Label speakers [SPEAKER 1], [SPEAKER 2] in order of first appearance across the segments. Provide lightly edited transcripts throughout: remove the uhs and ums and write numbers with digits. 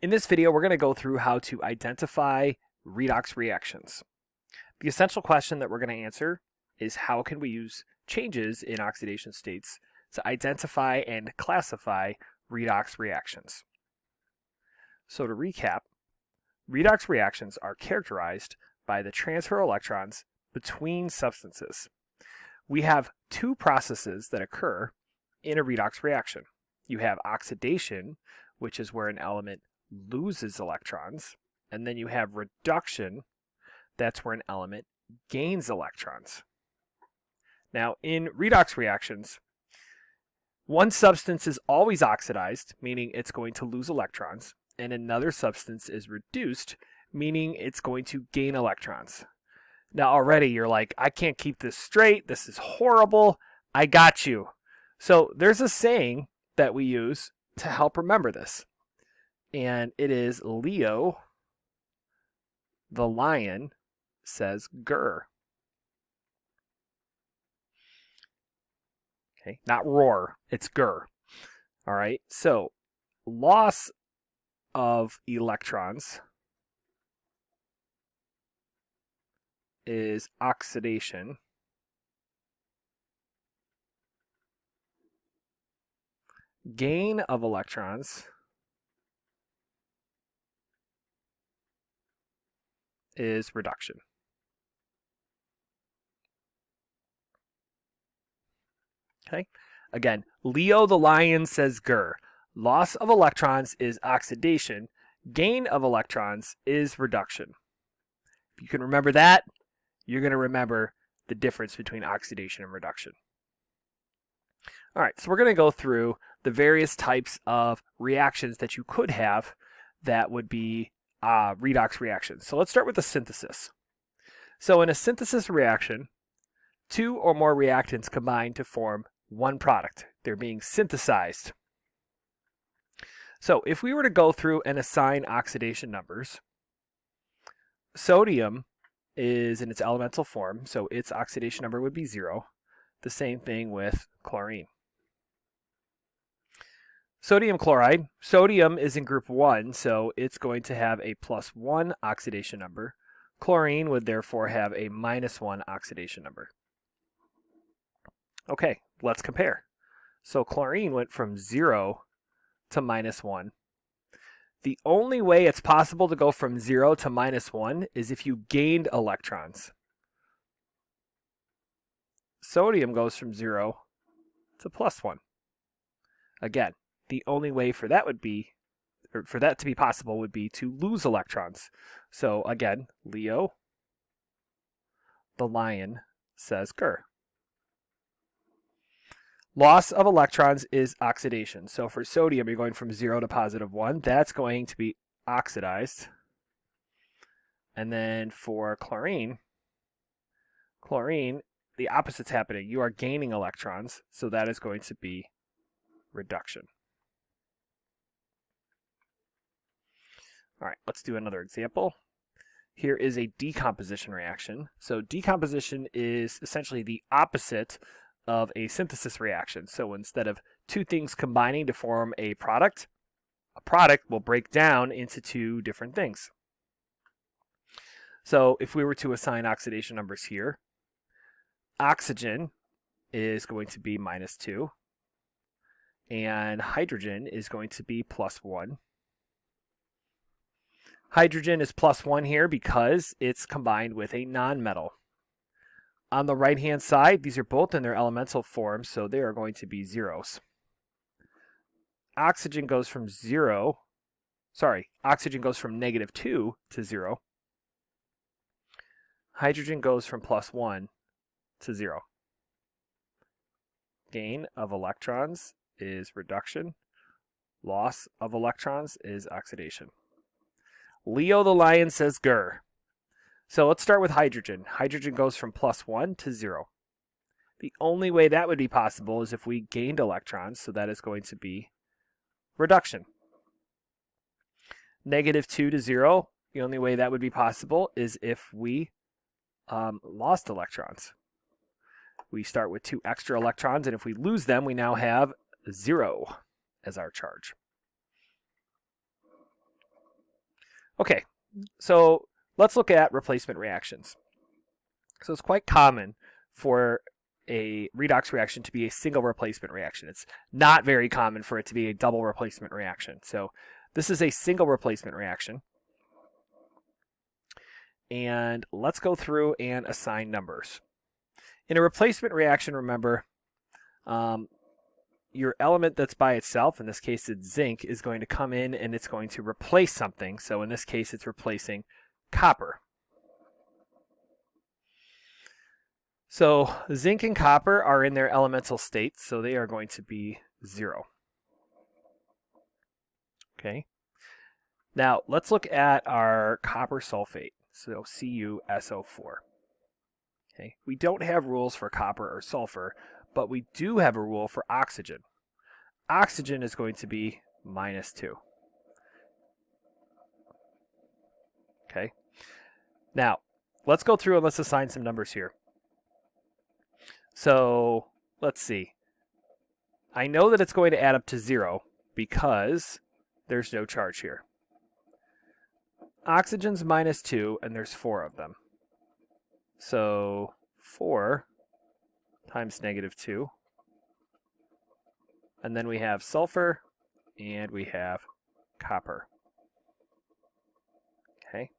[SPEAKER 1] In this video, we're going to go through how to identify redox reactions. The essential question that we're going to answer is how can we use changes in oxidation states to identify and classify redox reactions. So to recap, redox reactions are characterized by the transfer of electrons between substances. We have two processes that occur in a redox reaction. You have oxidation, which is where an element loses electrons, and then you have reduction, that's where an element gains electrons. Now, in redox reactions, one substance is always oxidized, meaning it's going to lose electrons, and another substance is reduced, meaning it's going to gain electrons. Now, already you're like, I can't keep this straight, this is horrible, I got you. So there's a saying that we use to help remember this. And it is Leo the lion says grr. Okay, not roar, it's grr. All right, so loss of electrons is oxidation. Gain of electrons is reduction. Okay, again, Leo the lion says grr. Loss of electrons is oxidation. Gain of electrons is reduction. If you can remember that, you're going to remember the difference between oxidation and reduction. All right, so we're going to go through the various types of reactions that you could have that would be redox reactions. So let's start with the synthesis. So in a synthesis reaction, two or more reactants combine to form one product. They're being synthesized. So if we were to go through and assign oxidation numbers, sodium is in its elemental form, so its oxidation number would be 0. The same thing with chlorine. Sodium chloride, sodium is in group 1, so it's going to have a +1 oxidation number. Chlorine would therefore have a -1 oxidation number. Okay, let's compare. So chlorine went from 0 to -1. The only way it's possible to go from 0 to -1 is if you gained electrons. Sodium goes from 0 to +1. Again, the only way for that would be, or for that to be possible, would be to lose electrons. So again, Leo the lion says grr. Loss of electrons is oxidation. So for sodium, you're going from 0 to +1. That's going to be oxidized. And then for chlorine, the opposite's happening. You are gaining electrons, so that is going to be reduction. All right, let's do another example. Here is a decomposition reaction. So decomposition is essentially the opposite of a synthesis reaction. So instead of two things combining to form a product will break down into two different things. So if we were to assign oxidation numbers here, oxygen is going to be -2, and hydrogen is going to be +1. Hydrogen is +1 here because it's combined with a nonmetal. On the right-hand side, these are both in their elemental form, so they are going to be zeros. Oxygen goes from -2 to 0. Hydrogen goes from +1 to 0. Gain of electrons is reduction. Loss of electrons is oxidation. Leo the lion says grr. So let's start with hydrogen. Hydrogen goes from +1 to 0. The only way that would be possible is if we gained electrons, so that is going to be reduction. -2 to 0, the only way that would be possible is if we lost electrons. We start with 2 extra electrons, and if we lose them, we now have 0 as our charge. Okay, so let's look at replacement reactions. So it's quite common for a redox reaction to be a single replacement reaction. It's not very common for it to be a double replacement reaction. So this is a single replacement reaction. And let's go through and assign numbers. In a replacement reaction, remember, your element that's by itself, in this case it's zinc, is going to come in and it's going to replace something. So in this case it's replacing copper. So zinc and copper are in their elemental states, so they are going to be 0. Okay. Now let's look at our copper sulfate, so CuSO4. Okay. We don't have rules for copper or sulfur, but we do have a rule for oxygen. Oxygen is going to be -2. Okay. Now, let's go through and let's assign some numbers here. So, let's see. I know that it's going to add up to 0 because there's no charge here. Oxygen's -2, and there's 4 of them. So, 4 times -2. And then we have sulfur, and we have copper. Okay.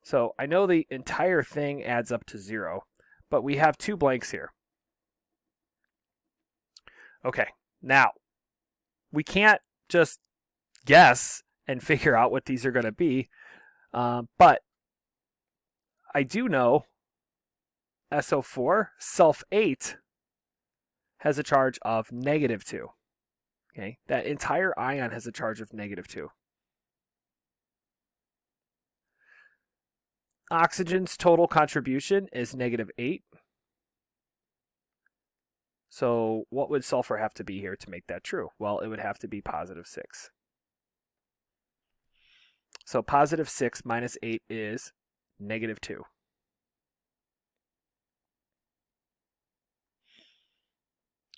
[SPEAKER 1] So I know the entire thing adds up to 0, but we have 2 blanks here. Okay. Now, we can't just guess and figure out what these are going to be, but I do know SO4, sulfate, has a charge of -2. Okay, that entire ion has a charge of -2. Oxygen's total contribution is -8. So what would sulfur have to be here to make that true? Well, it would have to be +6. So +6 minus 8 is -2.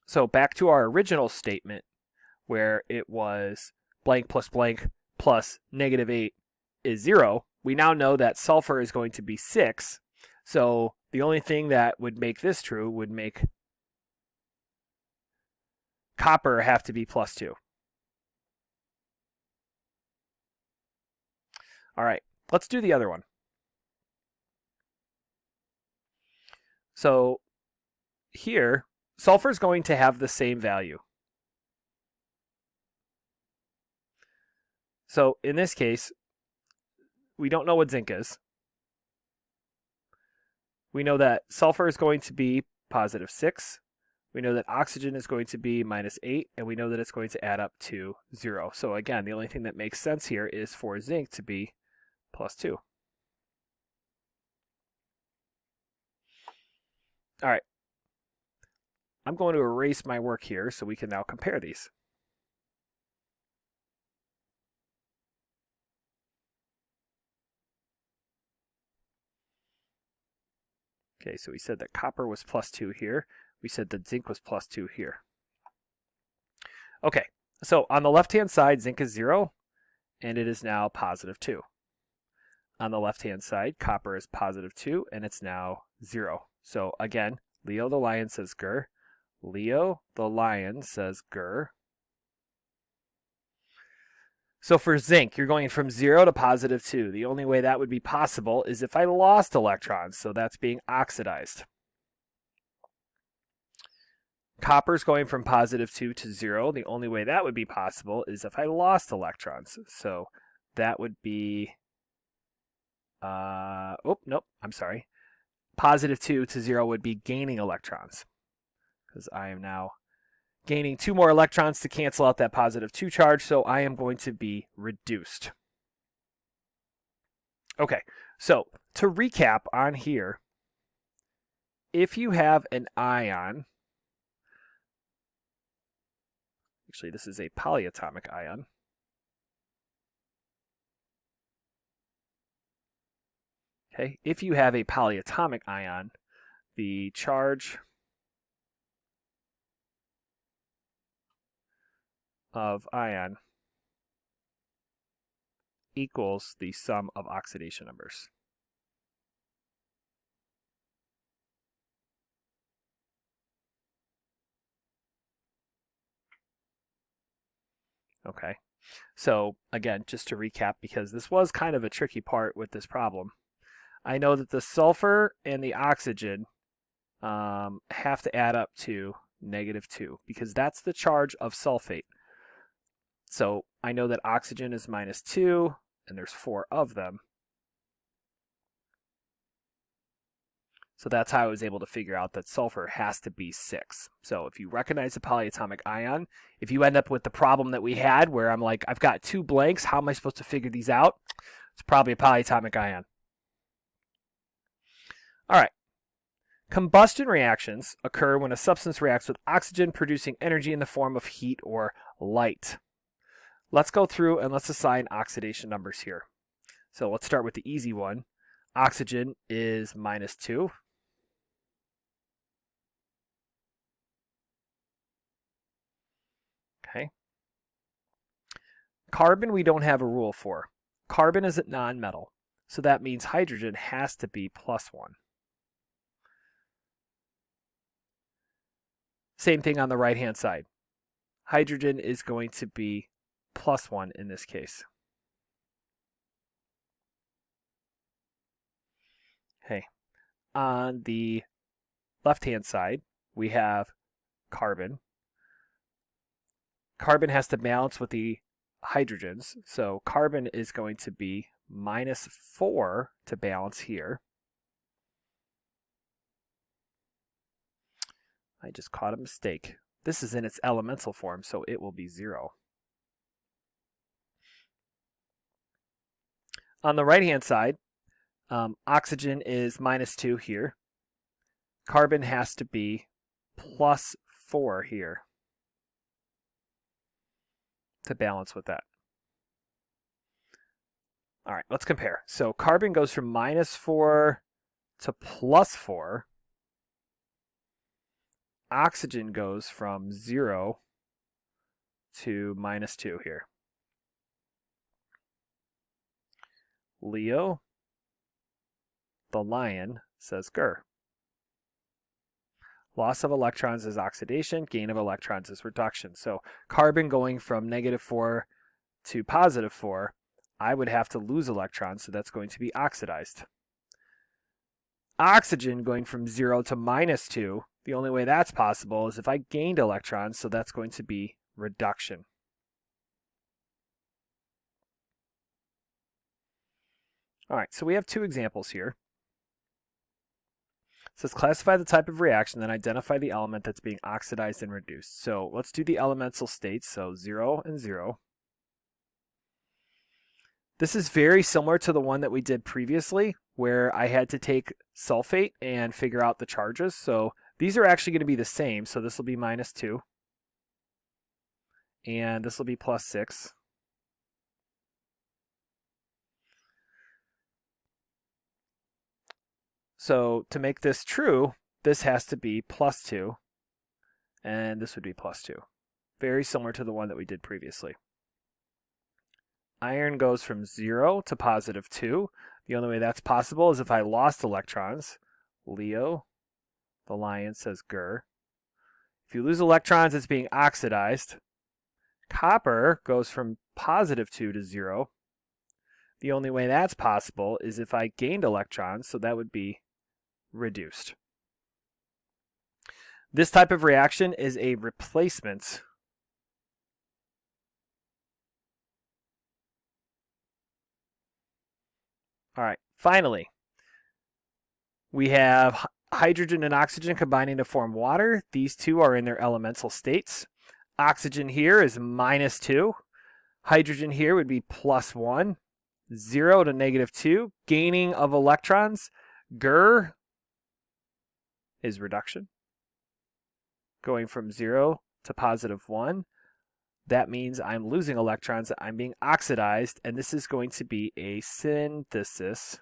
[SPEAKER 1] So back to our original statement where it was blank plus -8 is 0. We now know that sulfur is going to be 6. So the only thing that would make this true would make copper have to be +2. All right, let's do the other one. So here, sulfur is going to have the same value. So in this case, we don't know what zinc is. We know that sulfur is going to be +6. We know that oxygen is going to be -8, and we know that it's going to add up to 0. So again, the only thing that makes sense here is for zinc to be +2. All right. I'm going to erase my work here so we can now compare these. Okay, so we said that copper was +2 here. We said that zinc was +2 here. Okay, so on the left-hand side, zinc is 0, and it is now +2. On the left-hand side, copper is +2, and it's now 0. So again, Leo the lion says grr. Leo the lion says grr. So for zinc, you're going from 0 to +2. The only way that would be possible is if I lost electrons, so that's being oxidized. Copper's going from +2 to 0. The only way that would be possible is if I lost electrons. So that would be, nope, I'm sorry. +2 to 0 would be gaining electrons, because I am now gaining 2 more electrons to cancel out that +2 charge, so I am going to be reduced. Okay, so to recap on here, if you have an ion, actually this is a polyatomic ion, okay, if you have a polyatomic ion, the charge of ion equals the sum of oxidation numbers. Okay, so again, just to recap, because this was kind of a tricky part with this problem, I know that the sulfur and the oxygen have to add up to -2 because that's the charge of sulfate. So I know that oxygen is -2 and there's 4 of them. So that's how I was able to figure out that sulfur has to be 6. So if you recognize the polyatomic ion, if you end up with the problem that we had where I'm like, I've got 2 blanks, how am I supposed to figure these out? It's probably a polyatomic ion. All right. Combustion reactions occur when a substance reacts with oxygen, producing energy in the form of heat or light. Let's go through and let's assign oxidation numbers here. So let's start with the easy one. Oxygen is -2. Okay. Carbon we don't have a rule for. Carbon is a nonmetal, so that means hydrogen has to be +1. Same thing on the right-hand side. Hydrogen is going to be +1 in this case. Okay. On the left-hand side, we have carbon. Carbon has to balance with the hydrogens, so carbon is going to be -4 to balance here. I just caught a mistake. This is in its elemental form, so it will be 0. On the right-hand side, oxygen is -2 here. Carbon has to be +4 here to balance with that. All right, let's compare. So carbon goes from -4 to +4. Oxygen goes from 0 to -2 here. Leo, the lion, says grr. Loss of electrons is oxidation, gain of electrons is reduction. So carbon going from -4 to +4, I would have to lose electrons, so that's going to be oxidized. Oxygen going from 0 to -2, the only way that's possible is if I gained electrons, so that's going to be reduction. All right, so we have 2 examples here. It says classify the type of reaction, then identify the element that's being oxidized and reduced. So let's do the elemental states, so 0 and 0. This is very similar to the one that we did previously, where I had to take sulfate and figure out the charges. So these are actually going to be the same. So this will be -2, and this will be +6. So to make this true, this has to be +2, and this would be +2. Very similar to the one that we did previously. Iron goes from 0 to +2. The only way that's possible is if I lost electrons. Leo, the lion, says grr. If you lose electrons, it's being oxidized. Copper goes from +2 to 0. The only way that's possible is if I gained electrons, so that would be reduced. This type of reaction is a replacement. All right, finally, we have hydrogen and oxygen combining to form water. These two are in their elemental states. Oxygen here is -2. Hydrogen here would be +1. 0 to -2. Gaining of electrons. grr is reduction. Going from 0 to +1. That means I'm losing electrons, I'm being oxidized, and this is going to be a synthesis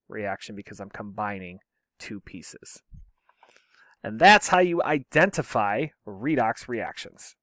[SPEAKER 1] reaction because I'm combining 2 pieces. And that's how you identify redox reactions.